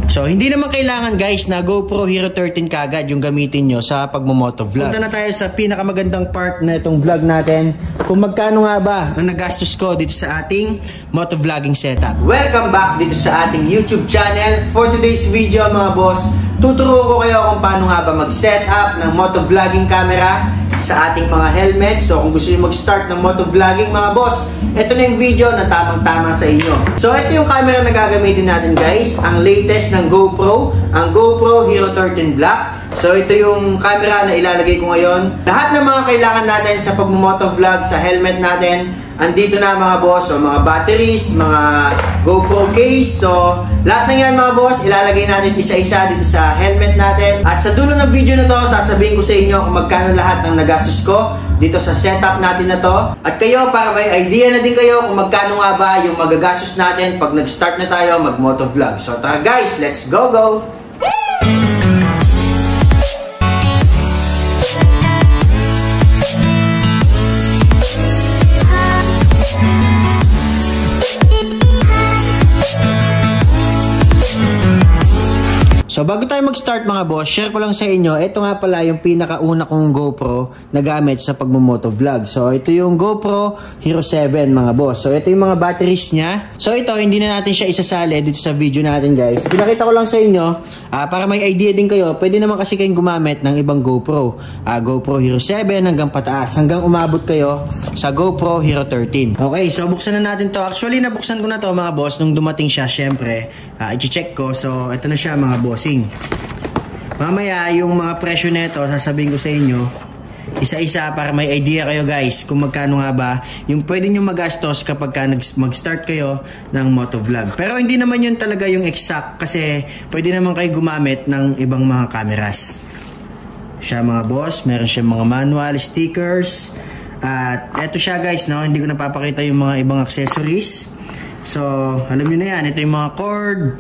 So, hindi naman kailangan guys na GoPro Hero 13 kagad yung gamitin nyo sa pagmumotovlog. Punta na tayo sa pinakamagandang part na itong vlog natin. Kung magkano nga ba ang nagastos ko dito sa ating motovlogging setup. Welcome back dito sa ating YouTube channel. For today's video mga boss, tuturuan ko kayo kung paano nga ba mag-setup ng motovlogging camera sa ating mga helmet. So kung gusto nyo mag-start ng motovlogging mga boss, ito na yung video na tamang-tama sa inyo. So ito yung camera na gagamitin natin guys, ang latest ng GoPro, ang GoPro Hero 13 Black. So ito yung camera na ilalagay ko ngayon. Lahat ng mga kailangan natin sa pagmumotovlog sa helmet natin, andito na mga boss. So mga batteries, mga GoPro case. So lahat ng yan mga boss, ilalagay natin isa-isa dito sa helmet natin. At sa dulo ng video na to, sasabihin ko sa inyo kung magkano lahat ng nagastos ko dito sa setup natin na to. At kayo, para may idea na din kayo kung magkano nga ba yung magagastos natin pag nag-start na tayo mag-motovlog. So tara guys, let's go! So bago tayo mag-start mga boss, share ko lang sa inyo, ito nga pala yung pinakauna kong GoPro na gamit sa pagmumotovlog. So ito yung GoPro Hero 7 mga boss. So ito yung mga batteries niya. So ito, hindi na natin siya isasali dito sa video natin guys. Pinakita ko lang sa inyo, para may idea din kayo, pwede naman kasi kayong gumamit ng ibang GoPro. GoPro Hero 7 hanggang pataas, hanggang umabot kayo sa GoPro Hero 13. Okay, so buksan na natin to. Actually, nabuksan ko na to mga boss nung dumating siya, syempre. I-check ko. So ito na siya mga boss. Mamaya yung mga presyo nito sasabihin ko sa inyo isa-isa para may idea kayo guys kung magkano nga ba yung pwede nyo magastos kapag mag-start kayo ng motovlog. Pero hindi naman yun talaga yung exact kasi pwede naman kayo gumamit ng ibang mga cameras. Siya mga boss, meron siya mga manual, stickers, at eto siya guys, no? Hindi ko napapakita yung mga ibang accessories. So, alam nyo na yan, ito yung mga cord,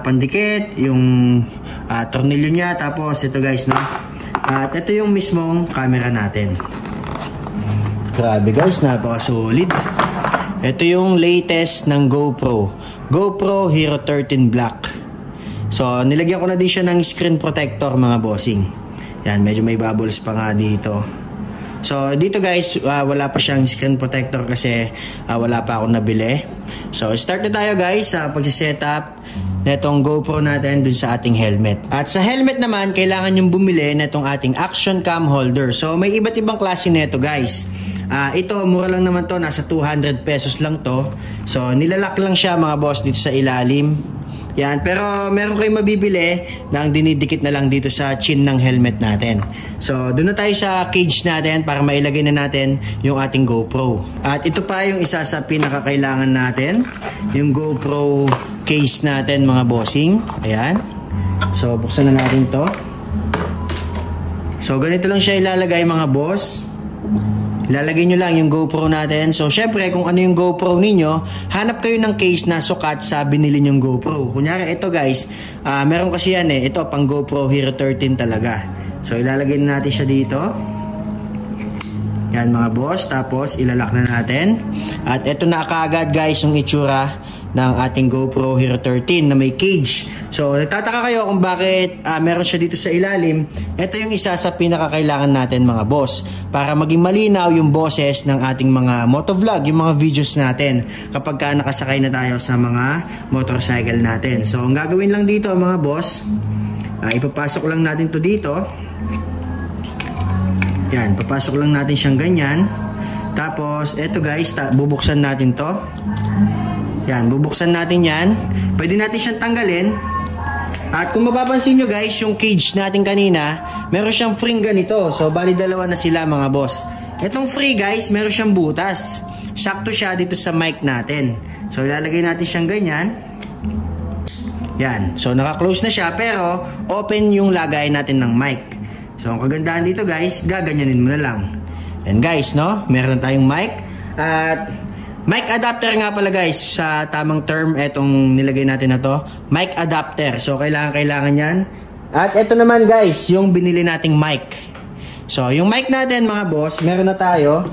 pandikit, yung tornilyo niya, tapos ito guys, no? At ito yung mismong camera natin. Grabe guys, napaka-solid. Ito yung latest ng GoPro, GoPro Hero 13 Black. So, nilagyan ko na din siya ng screen protector mga bossing. Yan, medyo may bubbles pa nga dito. So dito guys, wala pa siyang screen protector kasi wala pa akong nabili. So start na tayo guys sa pagsisetup netong GoPro natin dun sa ating helmet. At sa helmet naman, kailangan yung bumili netong ating action cam holder. So may iba't ibang klase neto guys. Ito, mura lang naman to, nasa 200 pesos lang to. So nilalak lang siya mga boss dito sa ilalim. Yan, pero meron kayong mabibili na ang dinidikit na lang dito sa chin ng helmet natin. So, doon na tayo sa cage natin para mailagay na natin yung ating GoPro. At ito pa yung isa sa pinakakailangan natin, yung GoPro case natin mga bossing. Ayan. So, buksan na natin to. So, ganito lang siya ilalagay mga boss. Ilalagay nyo lang yung GoPro natin. So, syempre, kung ano yung GoPro ninyo, hanap kayo ng case na sukat sa binili nyong GoPro. Kunyari, ito guys, meron kasi yan eh. Ito, pang GoPro Hero 13 talaga. So, ilalagay na natin siya dito. Yan mga boss. Tapos, ilalak na natin. At ito na kaagad guys, yung itsura ng ating GoPro Hero 13 na may cage. So, nagtataka kayo kung bakit meron siya dito sa ilalim. Ito yung isa sa pinakakailangan natin mga boss para maging malinaw yung boses ng ating mga motovlog, yung mga videos natin kapag ka nakasakay na tayo sa mga motorcycle natin. So, ang gagawin lang dito mga boss, ipapasok lang natin to dito. Yan, papasok lang natin siyang ganyan. Tapos, eto guys, bubuksan natin to. Yan, bubuksan natin yan. Pwede natin siyang tanggalin. At kung mapapansin nyo guys, yung cage natin kanina, meron siyang free ganito. So, bali dalawa na sila mga boss. Itong free guys, meron siyang butas. Sakto siya dito sa mic natin. So, ilalagay natin siyang ganyan. Yan. So, naka-close na siya, pero open yung lagay natin ng mic. So, ang kagandahan dito guys, gaganyanin mo na lang. And guys, no? Meron tayong mic. At mic adapter nga pala guys, sa tamang term, etong nilagay natin na to, mic adapter. So, kailangan yan. At ito naman guys, yung binili nating mic. So, yung mic natin mga boss, meron na tayo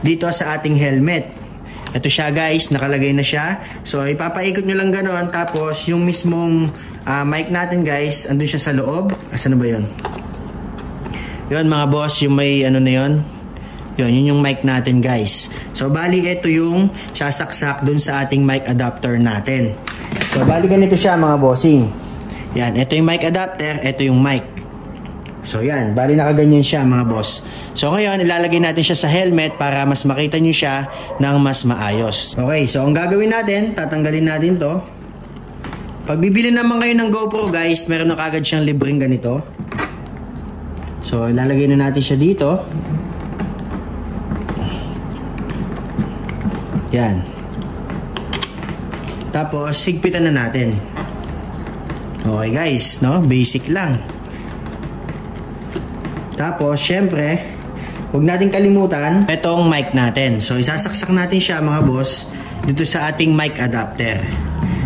dito sa ating helmet. Ito siya guys, nakalagay na siya. So, ipapaikot nyo lang ganoon. Tapos, yung mismong mic natin guys, andun siya sa loob. Asan na ba yun? Yun mga boss, yung may ano na yun. Yun yung mic natin guys. So bali ito yung sasaksak dun sa ating mic adapter natin. So bali ganito siya mga bossing. Yan, ito yung mic adapter, ito yung mic. So yan, bali nakaganyan siya mga boss. So ngayon ilalagay natin siya sa helmet para mas makita nyo siya ng mas maayos. Okay, so ang gagawin natin, tatanggalin natin to. Pag bibili naman kayo ng GoPro guys, meron na kagad siyang libreng ganito. So ilalagay na natin siya dito. Yan. Tapos higpitan na natin. Okay guys, no? Basic lang. Tapos syempre, huwag natin kalimutan itong mic natin. So isasaksak natin siya mga boss dito sa ating mic adapter.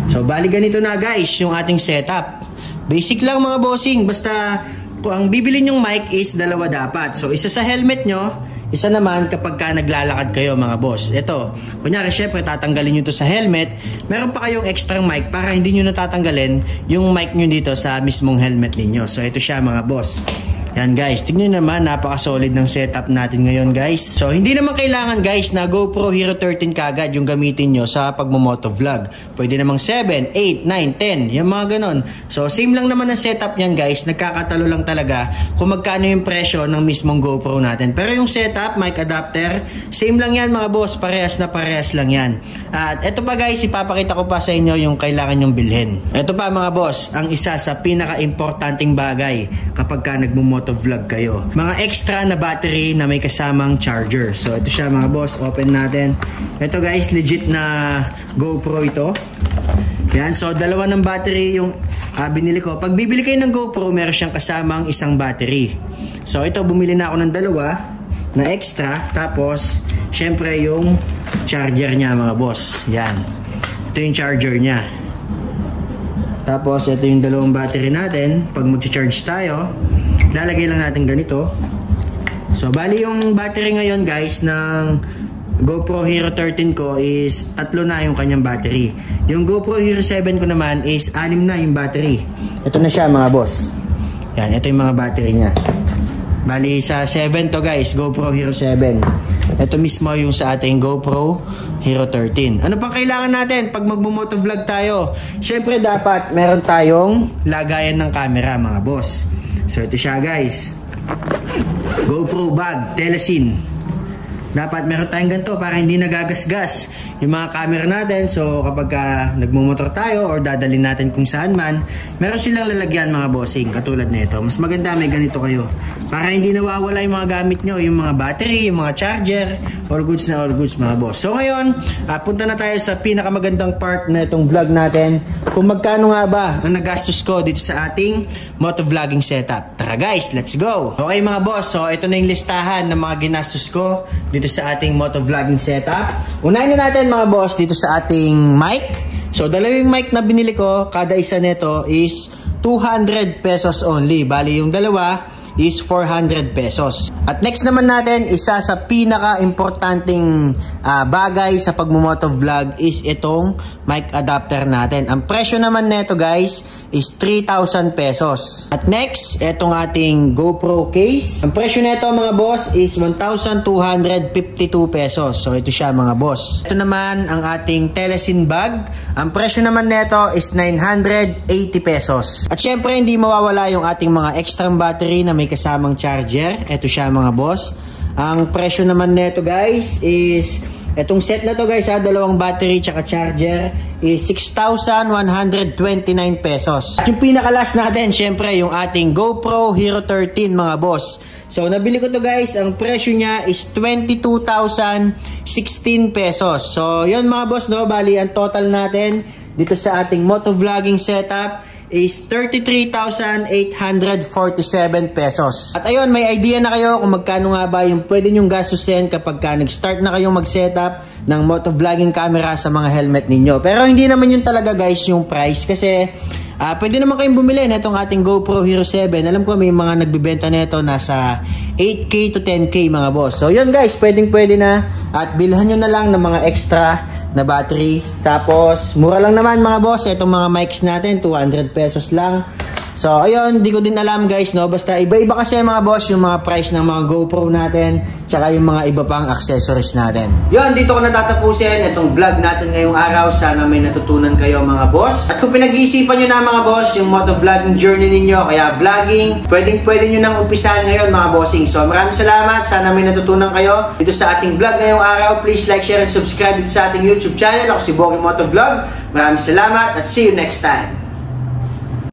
So bali ganito na guys yung ating setup. Basic lang mga bossing. Basta ang bibili nyong mic is dalawa dapat. So isa sa helmet nyo, isa naman kapag ka naglalakad kayo mga boss. Ito, kunyari syempre tatanggalin nyo to sa helmet. Meron pa kayong extra mic para hindi nyo natatanggalin yung mic nyo dito sa mismong helmet ninyo. So ito siya mga boss. Yan guys, tignan naman, napaka-solid ng setup natin ngayon guys. So hindi naman kailangan guys na GoPro Hero 13 kagad yung gamitin nyo sa pagmo-motovlog. Pwede namang 7, 8, 9, 10, yung mga ganon. So same lang naman ang setup nyan guys, nagkakatalo lang talaga kung magkano yung presyo ng mismong GoPro natin. Pero yung setup, mic adapter, same lang yan mga boss, parehas na parehas lang yan. At eto pa guys, ipapakita ko pa sa inyo yung kailangan nyong bilhin. Eto pa mga boss, ang isa sa pinaka-importanting bagay kapag ka nagmo-motovlog kayo. Mga extra na battery na may kasamang charger. So ito siya mga boss, open natin. Ito guys, legit na GoPro ito. Yan, so dalawa ng battery yung binili ko. Pag bibili kayo ng GoPro, meron siyang kasamang isang battery. So ito, bumili na ako ng dalawa na extra. Tapos, syempre yung charger niya mga boss. Yan. Ito yung charger niya. Tapos, ito yung dalawang battery natin. Pag mag-charge tayo, lalagay lang natin ganito. So bali yung battery ngayon guys ng GoPro Hero 13 ko is 3 na yung kanyang battery. Yung GoPro Hero 7 ko naman is 6 na yung battery. Ito na siya mga boss. Yan, ito yung mga battery niya. Bali sa 7 to guys, GoPro Hero 7. Ito mismo yung sa ating GoPro Hero 13. Ano pang kailangan natin pag magmo-motovlog tayo? Syempre dapat meron tayong lagayan ng camera mga boss. So ito siya guys, GoPro bag, Telesin. Dapat meron tayong ganito para hindi nagagasgas yung mga camera natin. So kapag nagmumotor tayo or dadalhin natin kung saan man, meron silang lalagyan mga bossing katulad nito. Mas maganda may ganito kayo para hindi nawawala yung mga gamit nyo, yung mga battery, yung mga charger, all goods na all goods mga boss. So ngayon, punta na tayo sa pinakamagandang part na itong vlog natin, kung magkano nga ba ang nagastos ko dito sa ating motovlogging setup. Tara guys, let's go! Okay mga boss, so ito na yung listahan ng mga ginastos ko dito sa ating motovlogging setup. Unahin na natin mga boss dito sa ating mic. So dalawa yung mic na binili ko, kada isa nito is 200 pesos only. Bali yung dalawa is 400 pesos. At next naman natin, isa sa pinaka-importanting bagay sa pagmumotovlog is itong mic adapter natin. Ang presyo naman nito guys is 3,000 pesos. At next, itong ating GoPro case. Ang presyo nito mga boss is 1,252 pesos. So ito siya mga boss. Ito naman ang ating Telesin bag. Ang presyo naman nito is 980 pesos. At syempre hindi mawawala yung ating mga extra battery na may kasamang charger. Ito siya mga boss. Ang presyo naman nito guys is itong set na to guys dalawang battery tsaka charger is 6,129 pesos. At yung pinaka-last natin syempre yung ating GoPro Hero 13 mga boss. So nabili ko to guys, ang presyo niya is 22,016 pesos. So yun mga boss no, bali ang total natin dito sa ating motovlogging setup is 33,847 pesos. At ayun, may idea na kayo kung magkano nga ba yung pwede nyong gastusin kapag nag-start na kayong mag-setup ng motovlogging camera sa mga helmet ninyo. Pero hindi naman yun talaga guys yung price kasi pwede naman kayong bumili na itong ating GoPro Hero 7. Alam ko may mga nagbibenta nito nasa 8K to 10K mga boss. So yun guys, pwede na at bilhan nyo na lang ng mga extra na batteries. Tapos mura lang naman mga boss, itong mga mics natin 200 pesos lang. So ayun, di ko din alam guys, no, basta iba-iba kasi mga boss yung mga price ng mga GoPro natin, tsaka yung mga iba pang accessories natin. Yun, dito ko natatapusin itong vlog natin ngayong araw. Sana may natutunan kayo mga boss. At kung pinag-iisipan nyo na mga boss yung motovlogging journey ninyo, kaya vlogging, pwede nyo nang umpisahan ngayon mga bossing. So maraming salamat, sana may natutunan kayo dito sa ating vlog ngayong araw. Please like, share, and subscribe dito sa ating YouTube channel. Ako si Boki Motovlog. Maraming salamat at see you next time.